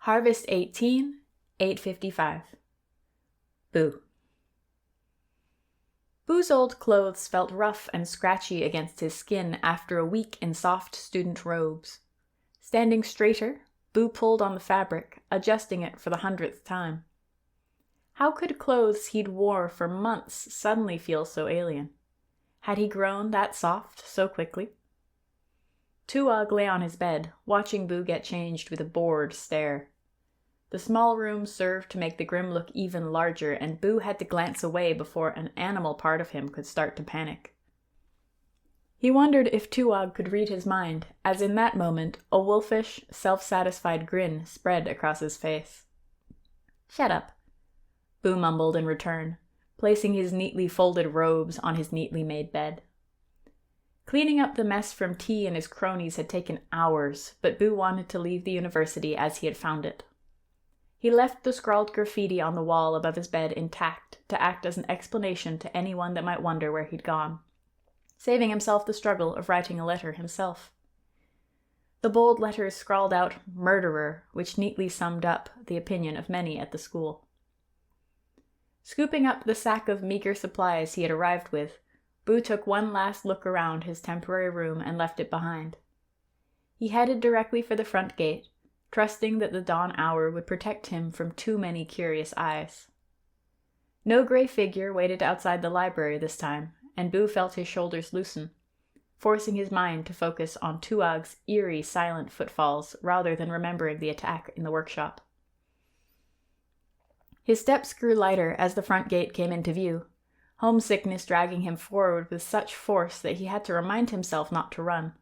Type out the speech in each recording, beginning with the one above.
Harvest 18, 8:55. Boo. Boo's old clothes felt rough and scratchy against his skin after a week in soft student robes. Standing straighter, Boo pulled on the fabric, adjusting it for the 100th time. How could clothes he'd wore for months suddenly feel so alien? Had he grown that soft so quickly? Tuag lay on his bed, watching Boo get changed with a bored stare. The small room served to make the Grimm look even larger, and Boo had to glance away before an animal part of him could start to panic. He wondered if Tuag could read his mind, as in that moment a wolfish, self-satisfied grin spread across his face. "Shut up," Boo mumbled in return, placing his neatly folded robes on his neatly made bed. Cleaning up the mess from T and his cronies had taken hours, but Boo wanted to leave the university as he had found it. He left the scrawled graffiti on the wall above his bed intact to act as an explanation to anyone that might wonder where he'd gone, saving himself the struggle of writing a letter himself. The bold letters scrawled out "murderer," which neatly summed up the opinion of many at the school. Scooping up the sack of meager supplies he had arrived with, Boo took one last look around his temporary room and left it behind. He headed directly for the front gate, trusting that the dawn hour would protect him from too many curious eyes. No gray figure waited outside the library this time, and Boo felt his shoulders loosen, forcing his mind to focus on Tuag's eerie, silent footfalls rather than remembering the attack in the workshop. His steps grew lighter as the front gate came into view, homesickness dragging him forward with such force that he had to remind himself not to run.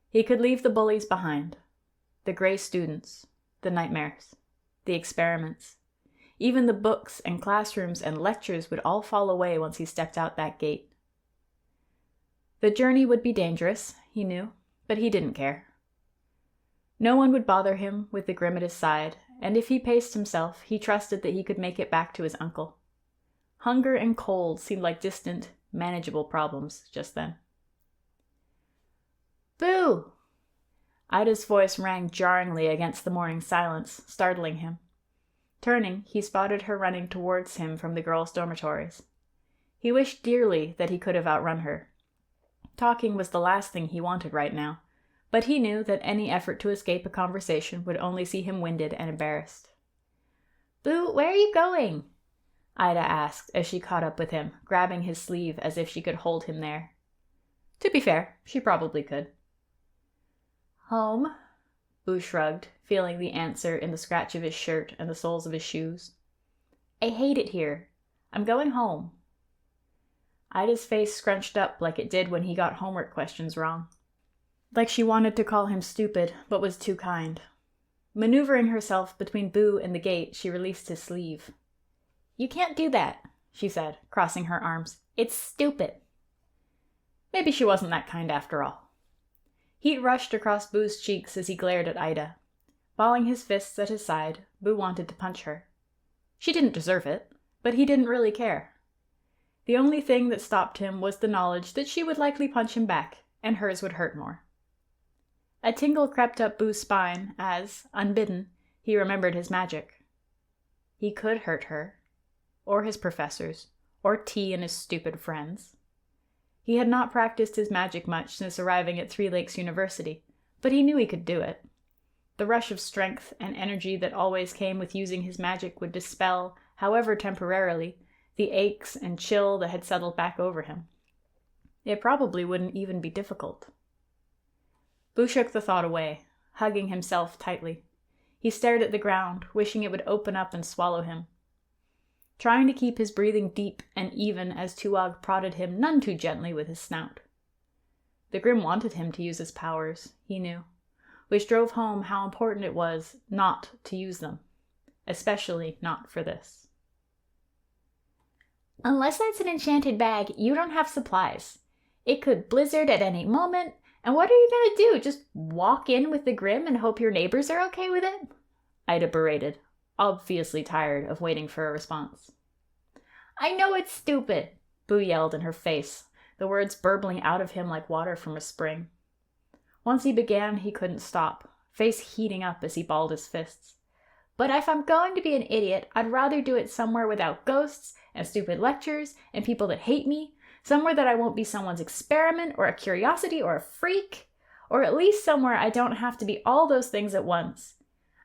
He could leave the bullies behind. The gray students, the nightmares, the experiments. Even the books and classrooms and lectures would all fall away once he stepped out that gate. The journey would be dangerous, he knew, but he didn't care. No one would bother him with the Grimm at his side, and if he paced himself, he trusted that he could make it back to his uncle. Hunger and cold seemed like distant, manageable problems just then. "Boo!" Ida's voice rang jarringly against the morning silence, startling him. Turning, he spotted her running towards him from the girls' dormitories. He wished dearly that he could have outrun her. Talking was the last thing he wanted right now, but he knew that any effort to escape a conversation would only see him winded and embarrassed. "Boo, where are you going?" Ida asked as she caught up with him, grabbing his sleeve as if she could hold him there. To be fair, she probably could. "Home," Boo shrugged, feeling the answer in the scratch of his shirt and the soles of his shoes. "I hate it here. I'm going home." Ida's face scrunched up like it did when he got homework questions wrong. Like she wanted to call him stupid, but was too kind. Maneuvering herself between Boo and the gate, she released his sleeve. "You can't do that," she said, crossing her arms. "It's stupid." Maybe she wasn't that kind after all. Heat rushed across Boo's cheeks as he glared at Ida. Balling his fists at his side, Boo wanted to punch her. She didn't deserve it, but he didn't really care. The only thing that stopped him was the knowledge that she would likely punch him back, and hers would hurt more. A tingle crept up Boo's spine as, unbidden, he remembered his magic. He could hurt her, or his professors, or T and his stupid friends. He had not practiced his magic much since arriving at Three Lakes University, but he knew he could do it. The rush of strength and energy that always came with using his magic would dispel, however temporarily, the aches and chill that had settled back over him. It probably wouldn't even be difficult. Boo shook the thought away, hugging himself tightly. He stared at the ground, wishing it would open up and swallow him. Trying to keep his breathing deep and even as Tuag prodded him none too gently with his snout. The Grimm wanted him to use his powers, he knew, which drove home how important it was not to use them, especially not for this. "Unless that's an enchanted bag, you don't have supplies. It could blizzard at any moment, and what are you going to do? Just walk in with the Grimm and hope your neighbors are okay with it?" Ida berated, obviously tired of waiting for a response. "I know it's stupid," Boo yelled in her face, the words burbling out of him like water from a spring. Once he began, he couldn't stop, face heating up as he balled his fists. "But if I'm going to be an idiot, I'd rather do it somewhere without ghosts and stupid lectures and people that hate me, somewhere that I won't be someone's experiment or a curiosity or a freak, or at least somewhere I don't have to be all those things at once.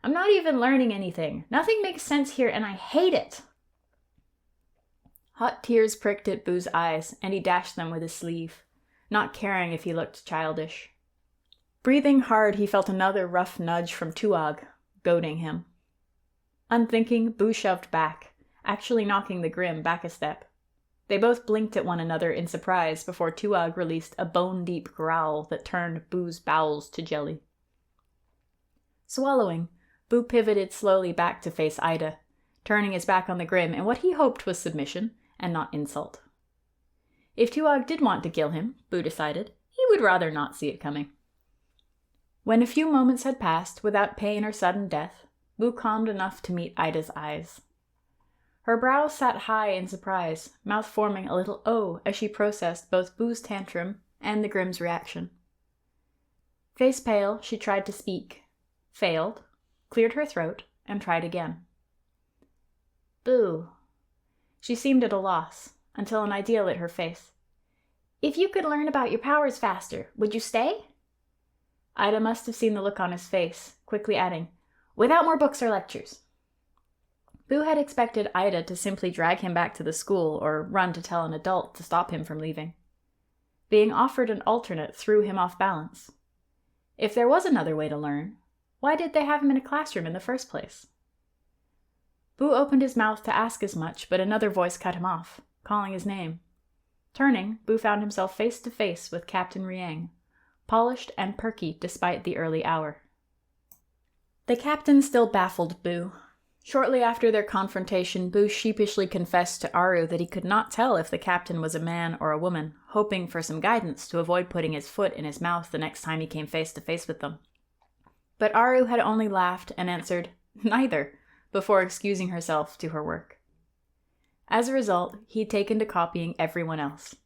I'm not even learning anything. Nothing makes sense here and I hate it." Hot tears pricked at Boo's eyes, and he dashed them with his sleeve, not caring if he looked childish. Breathing hard, he felt another rough nudge from Tuag, goading him. Unthinking, Boo shoved back, actually knocking the Grimm back a step. They both blinked at one another in surprise before Tuag released a bone-deep growl that turned Boo's bowels to jelly. Swallowing, Boo pivoted slowly back to face Ida, turning his back on the Grimm in what he hoped was submission and not insult. If Tuag did want to kill him, Boo decided, he would rather not see it coming. When a few moments had passed without pain or sudden death, Boo calmed enough to meet Ida's eyes. Her brow sat high in surprise, mouth forming a little O as she processed both Boo's tantrum and the Grimm's reaction. Face pale, she tried to speak, failed, cleared her throat, and tried again. "Boo." She seemed at a loss, until an idea lit her face. "If you could learn about your powers faster, would you stay?" Ida must have seen the look on his face, quickly adding, "Without more books or lectures." Boo had expected Ida to simply drag him back to the school or run to tell an adult to stop him from leaving. Being offered an alternate threw him off balance. If there was another way to learn, why did they have him in a classroom in the first place? Boo opened his mouth to ask as much, but another voice cut him off, calling his name. Turning, Boo found himself face to face with Captain Riang, polished and perky despite the early hour. The captain still baffled Boo. Shortly after their confrontation, Boo sheepishly confessed to Aru that he could not tell if the captain was a man or a woman, hoping for some guidance to avoid putting his foot in his mouth the next time he came face to face with them. But Aru had only laughed and answered, "Neither," before excusing herself to her work. As a result, he'd taken to copying everyone else,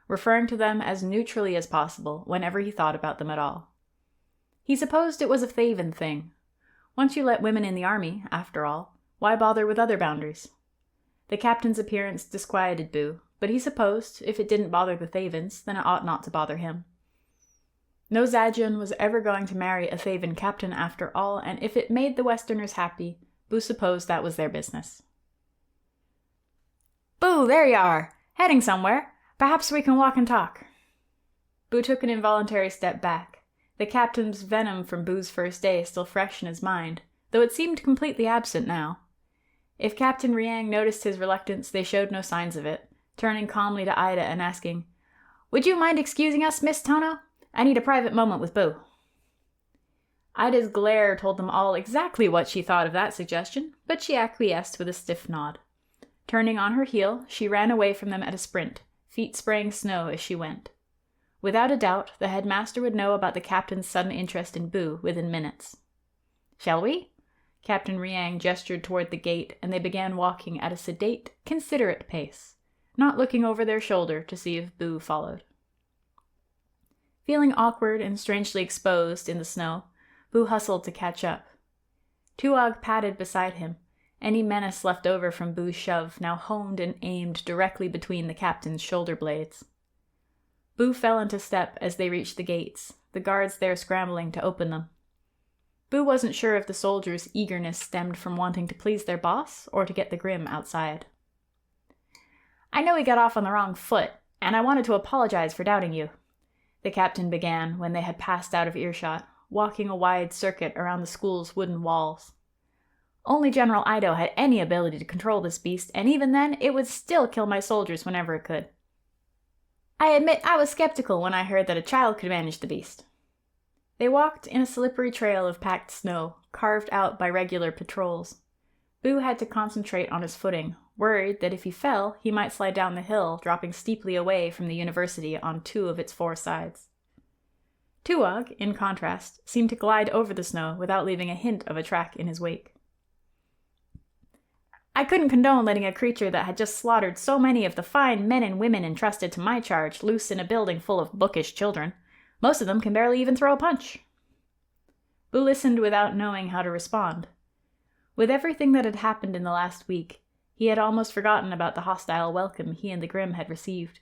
referring to them as neutrally as possible whenever he thought about them at all. He supposed it was a Thaven thing. Once you let women in the army, after all, why bother with other boundaries? The captain's appearance disquieted Boo, but he supposed if it didn't bother the Thavens, then it ought not to bother him. No Zadjian was ever going to marry a Thaven captain after all, and if it made the Westerners happy, Boo supposed that was their business. "Boo, there you are! Heading somewhere? Perhaps we can walk and talk." Boo took an involuntary step back, the captain's venom from Boo's first day still fresh in his mind, though it seemed completely absent now. If Captain Riang noticed his reluctance, they showed no signs of it, turning calmly to Ida and asking, "Would you mind excusing us, Miss Tono? I need a private moment with Boo." Ida's glare told them all exactly what she thought of that suggestion, but she acquiesced with a stiff nod. Turning on her heel, she ran away from them at a sprint, feet spraying snow as she went. Without a doubt, the headmaster would know about the captain's sudden interest in Boo within minutes. "Shall we?" Captain Riang gestured toward the gate, and they began walking at a sedate, considerate pace, not looking over their shoulder to see if Boo followed. Feeling awkward and strangely exposed in the snow, Boo hustled to catch up. Tuag padded beside him, any menace left over from Boo's shove now honed and aimed directly between the captain's shoulder blades. Boo fell into step as they reached the gates, the guards there scrambling to open them. Boo wasn't sure if the soldiers' eagerness stemmed from wanting to please their boss or to get the Grimm outside. "I know we got off on the wrong foot, and I wanted to apologize for doubting you," the captain began when they had passed out of earshot, walking a wide circuit around the school's wooden walls. "Only General Ido had any ability to control this beast, and even then, it would still kill my soldiers whenever it could. I admit I was skeptical when I heard that a child could manage the beast." They walked in a slippery trail of packed snow, carved out by regular patrols. Boo had to concentrate on his footing, worried that if he fell, he might slide down the hill, dropping steeply away from the university on 2 of its 4 sides. Tuag, in contrast, seemed to glide over the snow without leaving a hint of a track in his wake. "I couldn't condone letting a creature that had just slaughtered so many of the fine men and women entrusted to my charge loose in a building full of bookish children. Most of them can barely even throw a punch." Boo listened without knowing how to respond. With everything that had happened in the last week, he had almost forgotten about the hostile welcome he and the Grimm had received.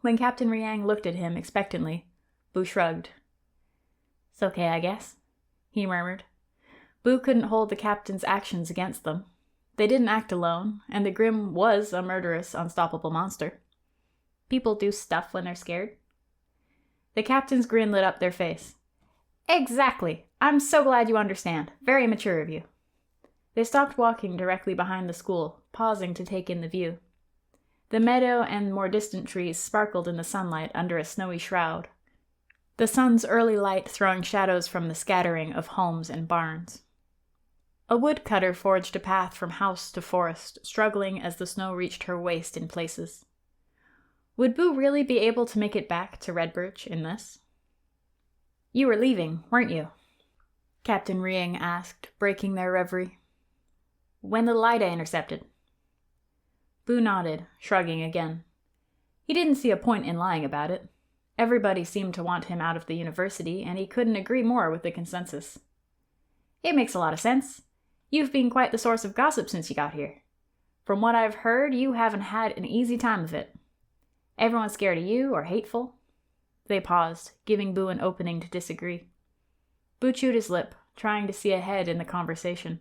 When Captain Riang looked at him expectantly, Boo shrugged. "It's okay, I guess," he murmured. Boo couldn't hold the captain's actions against them. They didn't act alone, and the Grimm was a murderous, unstoppable monster. People do stuff when they're scared. The captain's grin lit up their face. "Exactly. I'm so glad you understand. Very mature of you." They stopped walking directly behind the school, pausing to take in the view. The meadow and more distant trees sparkled in the sunlight under a snowy shroud, the sun's early light throwing shadows from the scattering of homes and barns. A woodcutter forged a path from house to forest, struggling as the snow reached her waist in places. Would Boo really be able to make it back to Redbirch in this? "You were leaving, weren't you?" Captain Riang asked, breaking their reverie. "When the Lida intercepted?" Boo nodded, shrugging again. He didn't see a point in lying about it. Everybody seemed to want him out of the university, and he couldn't agree more with the consensus. "It makes a lot of sense. You've been quite the source of gossip since you got here. From what I've heard, you haven't had an easy time of it. Everyone's scared of you or hateful." They paused, giving Boo an opening to disagree. Boo chewed his lip, trying to see ahead in the conversation.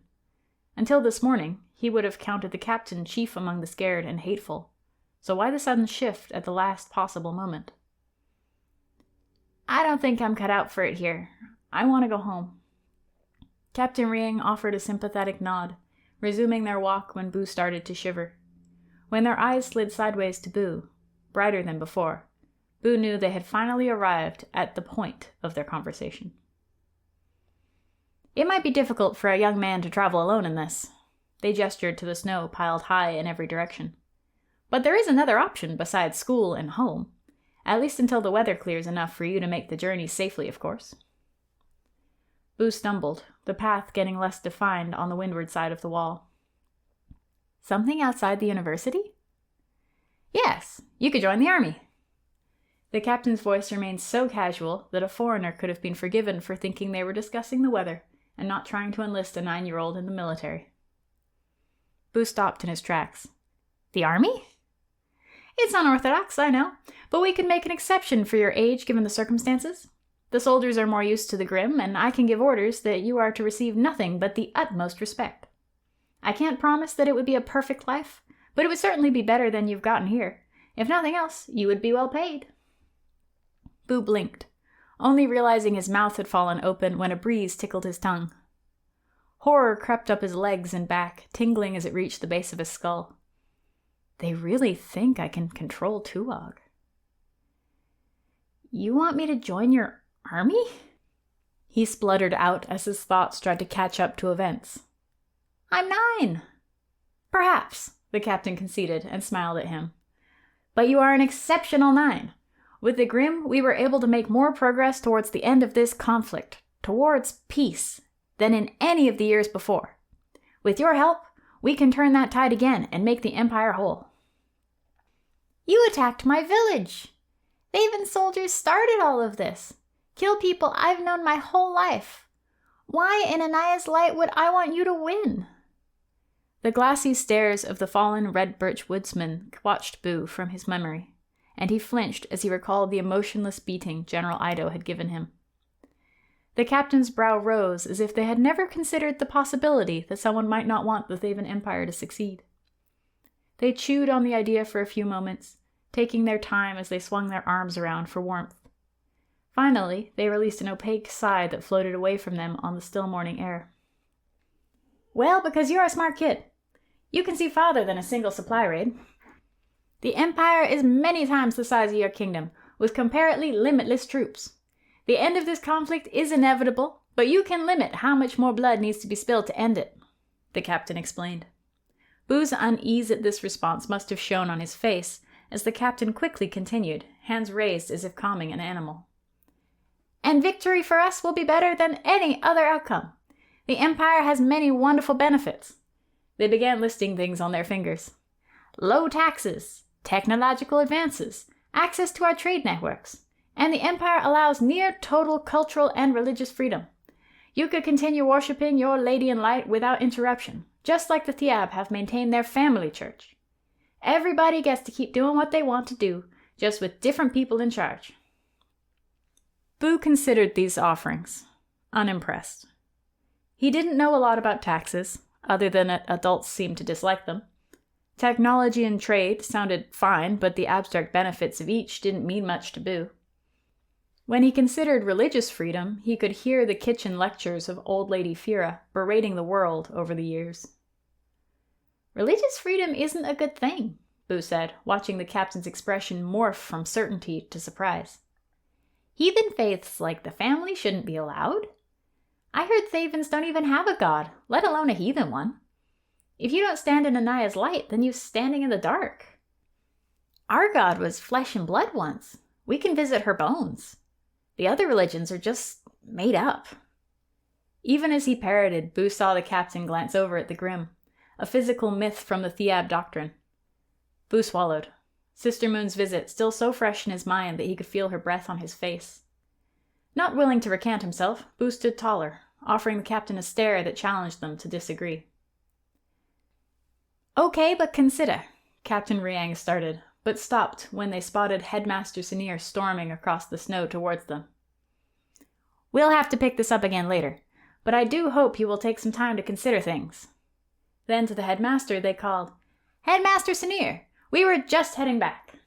Until this morning, he would have counted the captain chief among the scared and hateful. So why the sudden shift at the last possible moment? "I don't think I'm cut out for it here. I want to go home." Captain Riang offered a sympathetic nod, resuming their walk when Boo started to shiver. When their eyes slid sideways to Boo, brighter than before, Boo knew they had finally arrived at the point of their conversation. "It might be difficult for a young man to travel alone in this." They gestured to the snow piled high in every direction. "But there is another option besides school and home. At least until the weather clears enough for you to make the journey safely, of course." Boo stumbled, the path getting less defined on the windward side of the wall. "Something outside the university?" "Yes, you could join the army." The captain's voice remained so casual that a foreigner could have been forgiven for thinking they were discussing the weather and not trying to enlist a 9-year-old in the military. Boo stopped in his tracks. "The army?" "It's unorthodox, I know, but we can make an exception for your age given the circumstances. The soldiers are more used to the Grimm, and I can give orders that you are to receive nothing but the utmost respect. I can't promise that it would be a perfect life, but it would certainly be better than you've gotten here. If nothing else, you would be well paid." Boo blinked, only realizing his mouth had fallen open when a breeze tickled his tongue. Horror crept up his legs and back, tingling as it reached the base of his skull. They really think I can control Tuog. "You want me to join your army?" He spluttered out as his thoughts tried to catch up to events. "I'm 9. "Perhaps," the captain conceded and smiled at him. "But you are an exceptional 9. With the Grimm, we were able to make more progress towards the end of this conflict, towards peace, than in any of the years before. With your help, we can turn that tide again and make the Empire whole." "You attacked my village. The Haven soldiers started all of this. Kill people I've known my whole life. Why in Anaya's light would I want you to win?" The glassy stares of the fallen Redbirch woodsman watched Boo from his memory, and he flinched as he recalled the emotionless beating General Ido had given him. The captain's brow rose as if they had never considered the possibility that someone might not want the Thaven Empire to succeed. They chewed on the idea for a few moments, taking their time as they swung their arms around for warmth. Finally, they released an opaque sigh that floated away from them on the still morning air. "Well, because you're a smart kid. You can see farther than a single supply raid. The Empire is many times the size of your kingdom, with comparatively limitless troops. The end of this conflict is inevitable, but you can limit how much more blood needs to be spilled to end it," the captain explained. Boo's unease at this response must have shown on his face, as the captain quickly continued, hands raised as if calming an animal. "And victory for us will be better than any other outcome. The Empire has many wonderful benefits." They began listing things on their fingers. "Low taxes, technological advances, access to our trade networks, and the Empire allows near total cultural and religious freedom. You could continue worshipping your Lady in Light without interruption, just like the Thiab have maintained their family church. Everybody gets to keep doing what they want to do, just with different people in charge." Boo considered these offerings, unimpressed. He didn't know a lot about taxes, other than that adults seemed to dislike them. Technology and trade sounded fine, but the abstract benefits of each didn't mean much to Boo. When he considered religious freedom, he could hear the kitchen lectures of Old Lady Fira berating the world over the years. "Religious freedom isn't a good thing," Boo said, watching the captain's expression morph from certainty to surprise. "Heathen faiths like the family shouldn't be allowed. I heard Thavens don't even have a god, let alone a heathen one. If you don't stand in Anaya's light, then you're standing in the dark. Our god was flesh and blood once. We can visit her bones. The other religions are just made up." Even as he parroted, Boo saw the captain glance over at the Grimm, a physical myth from the Thiab doctrine. Boo swallowed, Sister Moon's visit still so fresh in his mind that he could feel her breath on his face. Not willing to recant himself, Boo stood taller, offering the captain a stare that challenged them to disagree. "Okay, but consider," Captain Riang started, but stopped when they spotted Headmaster Sinir storming across the snow towards them. "We'll have to pick this up again later, but I do hope you will take some time to consider things." Then to the headmaster they called, "Headmaster Sinir, we were just heading back."